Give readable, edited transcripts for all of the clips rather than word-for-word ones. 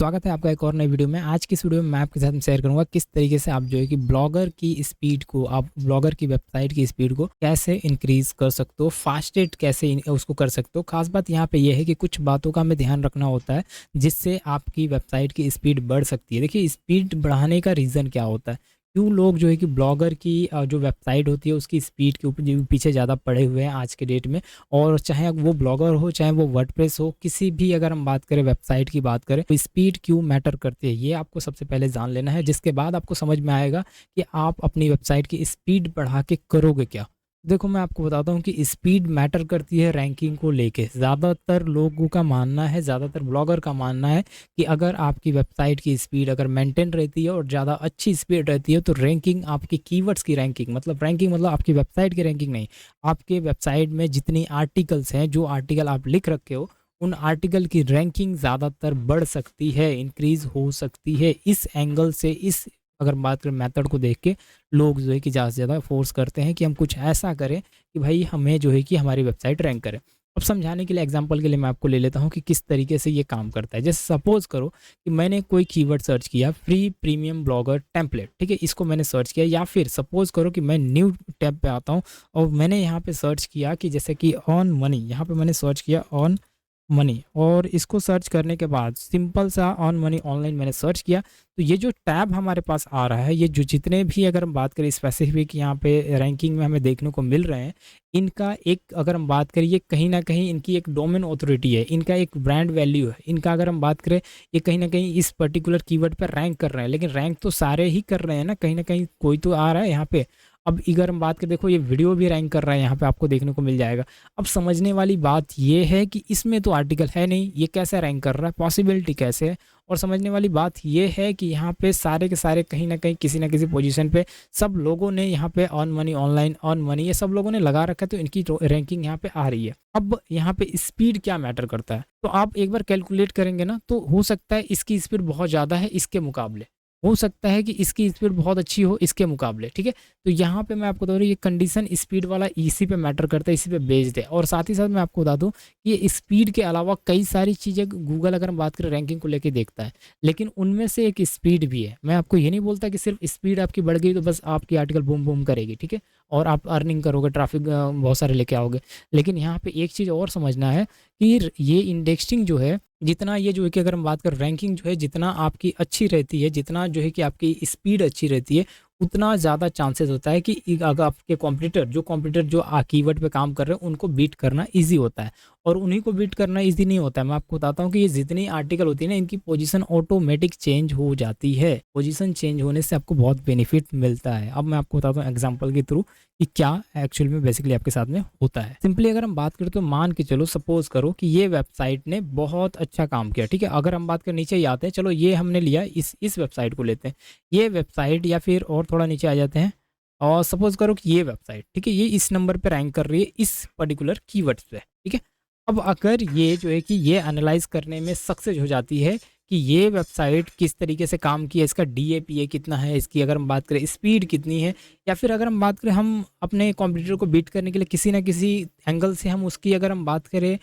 स्वागत है आपका एक और नई वीडियो में। आज की इस वीडियो में मैं आपके साथ शेयर करूंगा किस तरीके से आप जो है कि ब्लॉगर की स्पीड को, आप ब्लॉगर की वेबसाइट की स्पीड को कैसे इंक्रीज कर सकते हो, फास्टेस्ट कैसे उसको कर सकते हो। खास बात यहाँ पे ये है कि कुछ बातों का हमें ध्यान रखना होता है जिससे आपकी वेबसाइट की स्पीड बढ़ सकती है। देखिए, स्पीड बढ़ाने का रीज़न क्या होता है, क्यों लोग जो है कि ब्लॉगर की जो वेबसाइट होती है उसकी स्पीड के ऊपर पीछे ज़्यादा पड़े हुए हैं आज के डेट में। और चाहे वो ब्लॉगर हो, चाहे वो वर्डप्रेस हो, किसी भी अगर हम बात करें, वेबसाइट की बात करें, तो स्पीड क्यों मैटर करती है ये आपको सबसे पहले जान लेना है। जिसके बाद आपको समझ में आएगा कि आप अपनी वेबसाइट की स्पीड बढ़ा के करोगे क्या। देखो, मैं आपको बताता हूँ कि स्पीड मैटर करती है रैंकिंग को लेके। ज़्यादातर लोगों का मानना है, ज़्यादातर ब्लॉगर का मानना है कि अगर आपकी वेबसाइट की स्पीड अगर मेंटेन रहती है और ज़्यादा अच्छी स्पीड रहती है तो रैंकिंग, आपकी कीवर्ड्स की रैंकिंग, मतलब रैंकिंग मतलब आपकी वेबसाइट की रैंकिंग नहीं, आपके वेबसाइट में जितनी आर्टिकल्स हैं, जो आर्टिकल आप लिख रखे हो, उन आर्टिकल की रैंकिंग ज़्यादातर बढ़ सकती है, इंक्रीज़ हो सकती है। इस एंगल से, इस अगर बात करें मेथड को देख के, लोग जो है कि ज़्यादा से ज़्यादा फोर्स करते हैं कि हम कुछ ऐसा करें कि भाई हमें जो है कि हमारी वेबसाइट रैंक करे। अब समझाने के लिए, एग्जांपल के लिए मैं आपको ले लेता हूँ कि किस तरीके से ये काम करता है। जैसे सपोज़ करो कि मैंने कोई कीवर्ड सर्च किया, फ्री प्रीमियम ब्लॉगर टेम्पलेट, ठीक है, इसको मैंने सर्च किया। या फिर सपोज़ करो कि मैं न्यू टैब पे आता हूँ और मैंने यहाँ पे सर्च किया कि जैसे कि ऑन मनी, यहाँ पे मैंने सर्च किया ऑन मनी, और इसको सर्च करने के बाद सिंपल सा ऑन मनी ऑनलाइन मैंने सर्च किया। तो ये जो टैब हमारे पास आ रहा है, ये जो जितने भी अगर हम बात करें स्पेसिफिक यहाँ पे रैंकिंग में हमें देखने को मिल रहे हैं, इनका एक अगर हम बात करें, ये कहीं ना कहीं इनकी एक डोमेन ऑथोरिटी है, इनका एक ब्रांड वैल्यू है। इनका अगर हम बात करें, ये कहीं ना कहीं इस पर्टिकुलर कीवर्ड पर रैंक कर रहे हैं, लेकिन रैंक तो सारे ही कर रहे हैं ना, कहीं ना कहीं कोई तो आ रहा है यहाँ पे। अब अगर हम बात करें, देखो ये वीडियो भी रैंक कर रहा है, यहाँ पे आपको देखने को मिल जाएगा। अब समझने वाली बात ये है कि इसमें तो आर्टिकल है नहीं, ये कैसे रैंक कर रहा है, पॉसिबिलिटी कैसे है। और समझने वाली बात ये है कि यहाँ पे सारे के सारे कहीं ना कहीं किसी ना किसी पोजीशन पे सब लोगों ने यहाँ पे on money online, on money, ये सब लोगों ने लगा रखा है, तो इनकी रैंकिंग यहाँ पे आ रही है। अब यहाँ पे स्पीड क्या मैटर करता है, तो आप एक बार कैलकुलेट करेंगे ना, तो हो सकता है इसकी स्पीड बहुत ज़्यादा है इसके मुकाबले, हो सकता है कि इसकी स्पीड बहुत अच्छी हो इसके मुकाबले, ठीक है। तो यहाँ पे मैं आपको बता दूँ, ये कंडीशन स्पीड वाला इसी पे मैटर करता है, इसी पे बेस्ड है। और साथ ही साथ मैं आपको बता दूँ कि ये स्पीड के अलावा कई सारी चीज़ें गूगल, अगर हम बात करें, रैंकिंग को लेके देखता है, लेकिन उनमें से एक स्पीड भी है। मैं आपको ये नहीं बोलता कि सिर्फ स्पीड आपकी बढ़ गई तो बस आपकी आर्टिकल बूम बूम करेगी, ठीक है, और आप अर्निंग करोगे, ट्रैफिक बहुत सारे लेके आओगे। लेकिन यहाँ पे एक चीज़ और समझना है कि ये इंडेक्सिंग जो है, जितना ये जो है कि अगर हम बात करें रैंकिंग जो है, जितना आपकी अच्छी रहती है, जितना जो है कि आपकी स्पीड अच्छी रहती है, उतना ज़्यादा चांसेस होता है कि अगर आपके कॉम्पिटिटर जो कीवर्ड पे काम कर रहे हैं, उनको बीट करना ईजी होता है। और उन्हीं को बीट करना ईजी नहीं होता है। मैं आपको बताता हूँ कि ये जितनी आर्टिकल होती है ना, इनकी पोजीशन ऑटोमेटिक चेंज हो जाती है। पोजीशन चेंज होने से आपको बहुत बेनिफिट मिलता है। अब मैं आपको बताता हूँ एग्जांपल के थ्रू कि क्या एक्चुअल में बेसिकली आपके साथ में होता है। सिंपली अगर हम बात करें तो मान के चलो, सपोज करो कि ये वेबसाइट ने बहुत अच्छा काम किया, ठीक है। अगर हम बात करें, नीचे ही आते हैं, चलो ये हमने लिया, इस वेबसाइट को लेते हैं, ये वेबसाइट, या फिर और थोड़ा नीचे आ जाते हैं, और सपोज करो कि ये वेबसाइट, ठीक है, ये इस नंबर पे रैंक कर रही है इस पर्टिकुलर कीवर्ड्स पे, ठीक है। अब अगर ये जो है कि ये एनालाइज करने में सक्सेस हो जाती है कि ये वेबसाइट किस तरीके से काम की है, इसका DAPA कितना है, इसकी अगर हम बात करें स्पीड कितनी है, या फिर अगर हम बात करें, हम अपने कंप्यूटर को बीट करने के लिए किसी ना किसी एंगल से हम उसकी अगर हम बात करें,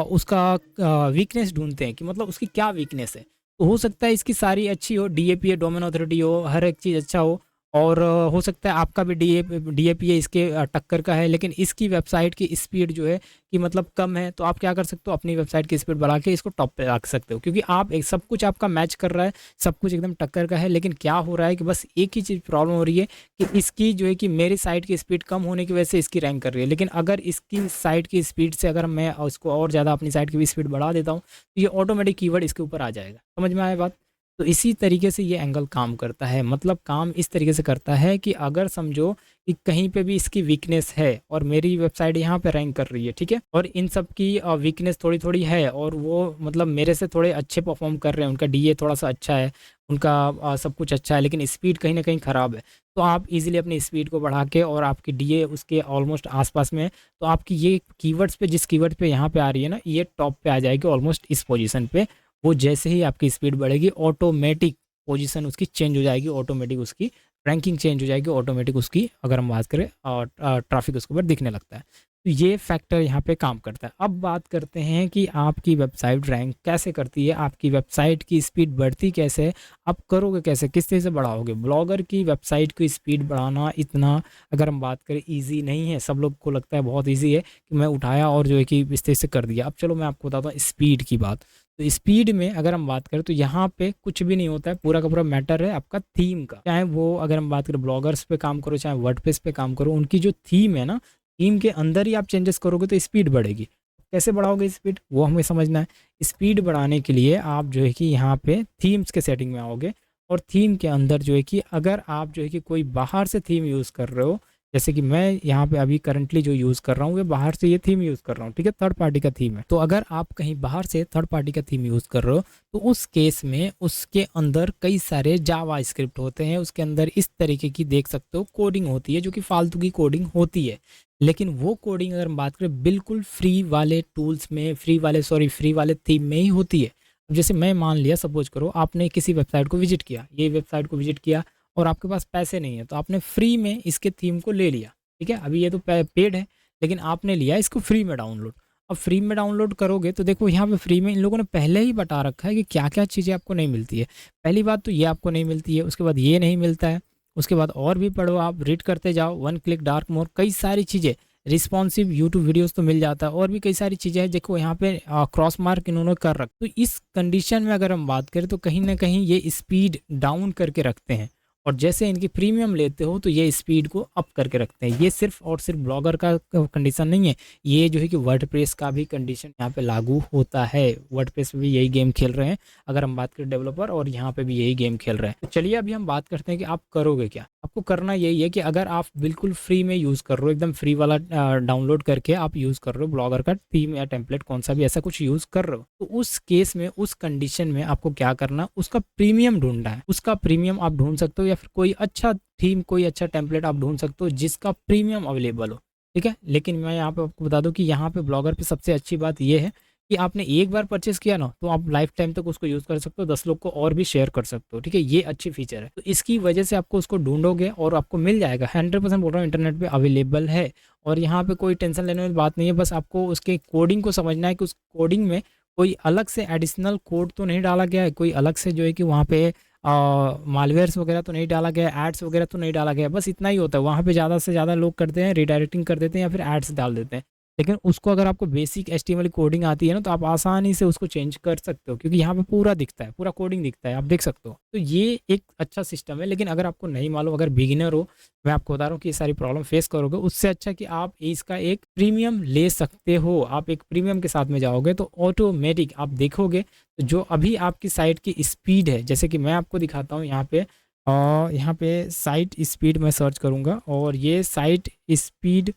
उसका वीकनेस ढूंढते हैं कि मतलब उसकी क्या वीकनेस है। तो हो सकता है इसकी सारी अच्छी हो, DAPA डोमेन अथॉरिटी हो, हर एक चीज़ अच्छा हो, और हो सकता है आपका भी DAPA इसके टक्कर का है, लेकिन इसकी वेबसाइट की स्पीड जो है कि मतलब कम है। तो आप क्या कर सकते हो, अपनी वेबसाइट की स्पीड बढ़ा के इसको टॉप पे रख सकते हो, क्योंकि आप एक सब कुछ आपका मैच कर रहा है, सब कुछ एकदम टक्कर का है। लेकिन क्या हो रहा है कि बस एक ही चीज़ प्रॉब्लम हो रही है कि इसकी जो है कि मेरी साइट की स्पीड कम होने की वजह से इसकी रैंक कर रही है। लेकिन अगर इसकी साइट की स्पीड से अगर मैं उसको और ज़्यादा अपनी साइट की भी स्पीड बढ़ा देता हूँ, तो ये ऑटोमेटिक कीवर्ड इसके ऊपर आ जाएगा। समझ में आया बात। तो इसी तरीके से ये एंगल काम करता है, मतलब काम इस तरीके से करता है कि अगर समझो कि कहीं पे भी इसकी वीकनेस है और मेरी वेबसाइट यहाँ पे रैंक कर रही है, ठीक है, और इन सब की वीकनेस थोड़ी थोड़ी है, और वो मतलब मेरे से थोड़े अच्छे परफॉर्म कर रहे हैं, उनका DA थोड़ा सा अच्छा है, उनका सब कुछ अच्छा है, लेकिन स्पीड कहीं ना कहीं ख़राब है। तो आप इजीली अपनी स्पीड को बढ़ा के, और आपकी DA उसके ऑलमोस्ट आसपास में है, तो आपकी ये कीवर्ड्स पे, जिस कीवर्ड पे यहाँ पे आ रही है ना, ये टॉप पे आ जाएगी ऑलमोस्ट इस पोजीशन पे। वो जैसे ही आपकी स्पीड बढ़ेगी, ऑटोमेटिक पोजीशन उसकी चेंज हो जाएगी, ऑटोमेटिक उसकी रैंकिंग चेंज हो जाएगी, ऑटोमेटिक उसकी अगर हम बात करें और ट्रैफिक उसके ऊपर दिखने लगता है। तो ये फैक्टर यहाँ पे काम करता है। अब बात करते हैं कि आपकी वेबसाइट रैंक कैसे करती है, आपकी वेबसाइट की स्पीड बढ़ती कैसे है, आप करोगे कैसे, किस तरह से बढ़ाओगे। ब्लॉगर की वेबसाइट की स्पीड बढ़ाना इतना, अगर हम बात करें, ईजी नहीं है। सब लोग को लगता है बहुत ईजी है कि मैं उठाया और जो है कि इस तरह से कर दिया। अब चलो मैं आपको बताता हूँ स्पीड की बात। तो स्पीड में अगर हम बात करें तो यहाँ पे कुछ भी नहीं होता है, पूरा का पूरा मैटर है आपका थीम का। चाहे वो अगर हम बात करें ब्लॉगर्स पे काम करो, चाहे वर्डप्रेस पे काम करो, उनकी जो थीम है ना, थीम के अंदर ही आप चेंजेस करोगे तो स्पीड बढ़ेगी। कैसे बढ़ाओगे स्पीड, वो हमें समझना है। स्पीड बढ़ाने के लिए आप जो है कि यहाँ पे थीम्स के सेटिंग में आओगे, और थीम के अंदर जो है कि अगर आप जो है कि कोई बाहर से थीम यूज़ कर रहे हो, जैसे कि मैं यहाँ पे अभी करंटली जो यूज़ कर रहा हूँ, ये बाहर से ये थीम यूज़ कर रहा हूँ, ठीक है, थर्ड पार्टी का थीम है। तो अगर आप कहीं बाहर से थर्ड पार्टी का थीम यूज़ कर रहे हो, तो उस केस में उसके अंदर कई सारे जावा स्क्रिप्ट होते हैं, उसके अंदर इस तरीके की देख सकते हो कोडिंग होती है, जो कि फालतू की कोडिंग होती है। लेकिन वो कोडिंग अगर हम बात करें बिल्कुल फ्री वाले टूल्स में, फ्री वाले थीम में ही होती है। अब जैसे मैं मान लिया, सपोज करो आपने किसी वेबसाइट को विजिट किया, ये वेबसाइट को विजिट किया और आपके पास पैसे नहीं है, तो आपने फ्री में इसके थीम को ले लिया, ठीक है। अभी ये तो पेड है, लेकिन आपने लिया इसको फ्री में डाउनलोड। अब फ्री में डाउनलोड करोगे तो देखो यहाँ पे फ्री में इन लोगों ने पहले ही बता रखा है कि क्या क्या चीज़ें आपको नहीं मिलती है। पहली बात तो ये आपको नहीं मिलती है, उसके बाद ये नहीं मिलता है, उसके बाद और भी पढ़ो, आप रीड करते जाओ, वन क्लिक डार्क मोड, कई सारी चीज़ें, रिस्पॉन्सिव यूट्यूब वीडियोस तो मिल जाता है, और भी कई सारी चीज़ें हैं। देखो यहाँ पे क्रॉस मार्क इन्होंने कर रख, तो इस कंडीशन में अगर हम बात करें तो कहीं ना कहीं ये स्पीड डाउन करके रखते हैं, और जैसे इनकी प्रीमियम लेते हो तो ये स्पीड को अप करके रखते हैं। ये सिर्फ और सिर्फ ब्लॉगर का कंडीशन नहीं है, ये जो है कि वर्डप्रेस का भी कंडीशन यहाँ पे लागू होता है। वर्डप्रेस पे भी यही गेम खेल रहे हैं अगर हम बात करें डेवलपर, और यहाँ पे भी यही गेम खेल रहे हैं। तो चलिए अभी हम बात करते हैं कि आप करोगे क्या। आपको करना यही है कि अगर आप बिल्कुल फ्री में यूज़ कर रहे हो, एकदम फ्री वाला डाउनलोड करके आप यूज़ कर रहे हो ब्लॉगर का थीम या टेम्पलेट, कौन सा भी ऐसा कुछ यूज़ कर रहे हो, तो उस केस में, उस कंडीशन में आपको क्या करना, उसका प्रीमियम ढूंढना है। उसका प्रीमियम आप ढूंढ सकते हो, या फिर कोई अच्छा थीम, कोई अच्छा टेम्पलेट आप ढूंढ सकते हो जिसका प्रीमियम अवेलेबल हो, ठीक है। लेकिन मैं यहाँ पे आपको बता दूं कि यहाँ पे ब्लॉगर पे सबसे अच्छी बात ये है कि आपने एक बार परचेस किया ना, तो आप लाइफ टाइम तक उसको यूज़ कर सकते हो, 10 लोग को और भी शेयर कर सकते हो, ठीक है। ये अच्छी फीचर है, तो इसकी वजह से आपको उसको ढूंढोगे और आपको मिल जाएगा। 100% बोल रहा हूँ, इंटरनेट पे अवेलेबल है, और यहाँ पे कोई टेंशन लेने वाली बात नहीं है। बस आपको उसके कोडिंग को समझना है कि उस कोडिंग में कोई अलग से एडिशनल कोड तो नहीं डाला गया है, कोई अलग से जो है कि वहाँ पे मालवेयर्स वगैरह तो नहीं डाला गया, एड्स वगैरह तो नहीं डाला गया। बस इतना ही होता है, वहाँ पे ज़्यादा से ज़्यादा लोग करते हैं रीडायरेक्टिंग कर देते हैं या फिर एड्स डाल देते हैं। लेकिन उसको अगर आपको बेसिक एचटीएमएल कोडिंग आती है ना, तो आप आसानी से उसको चेंज कर सकते हो, क्योंकि यहाँ पे पूरा दिखता है, पूरा कोडिंग दिखता है, आप देख सकते हो। तो ये एक अच्छा सिस्टम है। लेकिन अगर आपको नहीं मालूम, अगर बिगिनर हो, मैं आपको बता रहा हूँ कि ये सारी प्रॉब्लम फेस करोगे, उससे अच्छा कि आप इसका एक प्रीमियम ले सकते हो। आप एक प्रीमियम के साथ में जाओगे तो ऑटोमेटिक आप देखोगे, तो जो अभी आपकी साइट की स्पीड है, जैसे कि मैं आपको दिखाता हूँ यहाँ पे, और यहाँ पे साइट स्पीड मैं सर्च करूँगा, और ये साइट स्पीड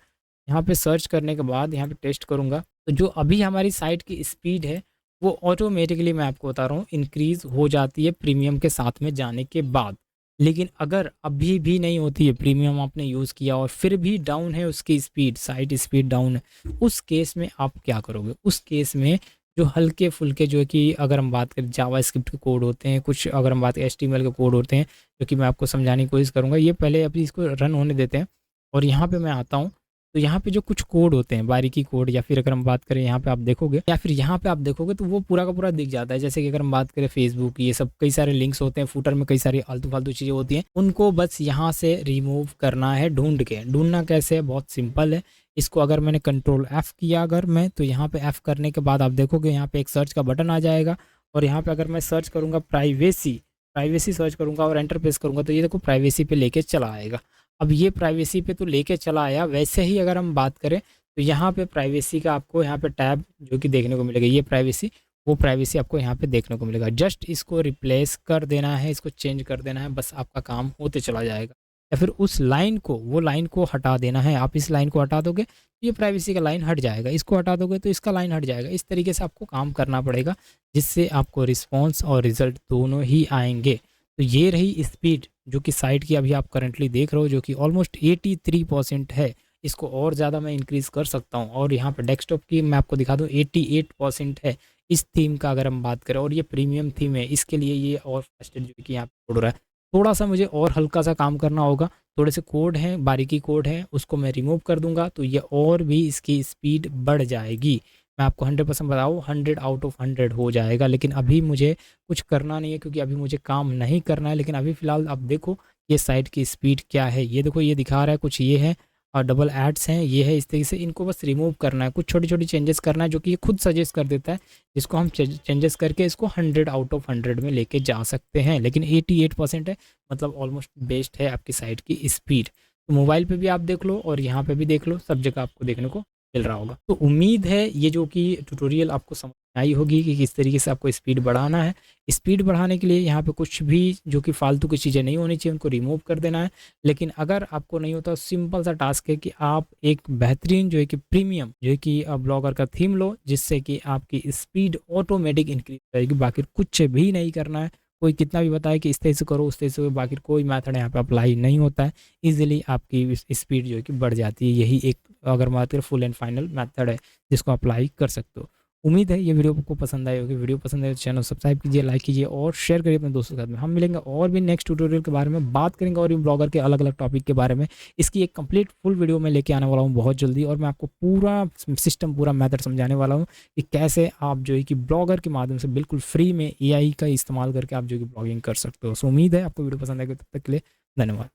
यहाँ पे सर्च करने के बाद यहाँ पे टेस्ट करूँगा, तो जो अभी हमारी साइट की स्पीड है वो ऑटोमेटिकली, मैं आपको बता रहा हूँ, इंक्रीज़ हो जाती है प्रीमियम के साथ में जाने के बाद। लेकिन अगर अभी भी नहीं होती है, प्रीमियम आपने यूज़ किया और फिर भी डाउन है उसकी स्पीड, साइट स्पीड डाउन है, उस केस में आप क्या करोगे। उस केस में जो हल्के फुल्के, जो है कि अगर हम बात करें जावा स्क्रिप्ट के कोड होते हैं, कुछ अगर हम बात करें एचटीएमएल के कोड होते हैं, जो कि मैं आपको समझाने की कोशिश करूँगा। ये पहले अभी इसको रन होने देते हैं, और यहाँ पे मैं आता हूँ। तो यहाँ पे जो कुछ कोड होते हैं, बारीकी कोड, या फिर अगर हम बात करें यहाँ पे आप देखोगे, या फिर यहाँ पे आप देखोगे, तो वो पूरा का पूरा दिख जाता है। जैसे कि अगर हम बात करें फेसबुक, ये सब कई सारे लिंक्स होते हैं, फूटर में कई सारी आलतू फालतू चीज़ें होती हैं, उनको बस यहाँ से रिमूव करना है ढूंढ के। ढूंढना कैसे है, बहुत सिंपल है। इसको अगर मैंने कंट्रोल F किया अगर मैं, तो यहाँ पे F करने के बाद आप देखोगे यहाँ पे एक सर्च का बटन आ जाएगा, और यहाँ पे अगर मैं सर्च करूँगा प्राइवेसी, प्राइवेसी सर्च करूँगा और एंटर प्रेस करूँगा, तो ये देखो प्राइवेसी पे लेके चला आएगा। अब ये प्राइवेसी पे तो लेके चला आया। वैसे ही अगर हम बात करें तो यहाँ पे प्राइवेसी का आपको यहाँ पे टैब जो कि देखने को मिलेगा, ये प्राइवेसी, वो प्राइवेसी आपको यहाँ पे देखने को मिलेगा। जस्ट इसको रिप्लेस कर देना है, इसको चेंज कर देना है, बस आपका काम होते चला जाएगा। या फिर उस लाइन को, वो लाइन को हटा देना है। आप इस लाइन को हटा दोगे तो ये प्राइवेसी का लाइन हट जाएगा, इसको हटा दोगे तो इसका लाइन हट जाएगा। इस तरीके से आपको काम करना पड़ेगा, जिससे आपको रिस्पॉन्स और रिजल्ट दोनों ही आएंगे। तो ये रही स्पीड जो कि साइट की अभी आप करंटली देख रहे हो, जो कि ऑलमोस्ट 83% है। इसको और ज़्यादा मैं इंक्रीज़ कर सकता हूँ, और यहाँ पे डेस्कटॉप की मैं आपको दिखा दूँ 88% है इस थीम का अगर हम बात करें, और ये प्रीमियम थीम है, इसके लिए ये और फास्टेड जो कि यहाँ पे हो रहा है। थोड़ा सा मुझे और हल्का सा काम करना होगा, थोड़े से कोड हैं, बारीकी कोड हैं, उसको मैं रिमूव कर दूंगा तो ये और भी इसकी स्पीड बढ़ जाएगी। मैं आपको 100% बताऊँ, 100 आउट ऑफ 100 हो जाएगा। लेकिन अभी मुझे कुछ करना नहीं है, क्योंकि अभी मुझे काम नहीं करना है। लेकिन अभी फ़िलहाल आप देखो ये साइट की स्पीड क्या है, ये देखो ये दिखा रहा है कुछ ये है, और डबल एड्स हैं, ये है इस तरीके से। इनको बस रिमूव करना है, कुछ छोटी छोटी चेंजेस करना है जो कि ये खुद सजेस्ट कर देता है, जिसको हम चेंजेस करके इसको 100 आउट ऑफ 100 में लेके जा सकते हैं। लेकिन 88% है, मतलब ऑलमोस्ट बेस्ट है आपकी साइट की स्पीड। तो मोबाइल पे भी आप देख लो और यहाँ पे भी देख लो, सब जगह आपको देखने को मिल रहा होगा। तो उम्मीद है ये जो कि ट्यूटोरियल आपको समझ आई होगी कि किस तरीके से आपको स्पीड बढ़ाना है। स्पीड बढ़ाने के लिए यहाँ पे कुछ भी जो कि फालतू की चीज़ें नहीं होनी चाहिए, उनको रिमूव कर देना है। लेकिन अगर आपको नहीं होता, सिंपल सा टास्क है कि आप एक बेहतरीन जो है कि प्रीमियम जो है कि ब्लॉगर का थीम लो, जिससे कि आपकी स्पीड ऑटोमेटिक इंक्रीज रहेगी। बाकी कुछ भी नहीं करना है, कोई कितना भी बताए कि इस तरह से करो उस तरह से करो, बाकी कोई मेथड यहाँ पे अप्लाई नहीं होता है। इजीली आपकी स्पीड जो है कि बढ़ जाती है। यही एक, अगर बात करें, फुल एंड फाइनल मेथड है जिसको अप्लाई कर सकते हो। उम्मीद है ये वीडियो आपको पसंद आई होगी। वीडियो पसंद आए तो चैनल सब्सक्राइब कीजिए, लाइक कीजिए और शेयर करिए अपने दोस्तों के साथ में। हम मिलेंगे और भी नेक्स्ट ट्यूटोरियल के बारे में बात करेंगे, और भी ब्लॉगर के अलग अलग टॉपिक के बारे में। इसकी एक कंप्लीट फुल वीडियो में लेके आने वाला हूँ बहुत जल्दी, और मैं आपको पूरा सिस्टम, पूरा मेथड समझाने वाला हूँ कि कैसे आप जो है कि ब्लॉगर के माध्यम से बिल्कुल फ्री में एआई का इस्तेमाल करके आप जो है कि ब्लॉगिंग कर सकते हो। सो उम्मीद है आपको वीडियो पसंद आएगी। तब तक के लिए धन्यवाद।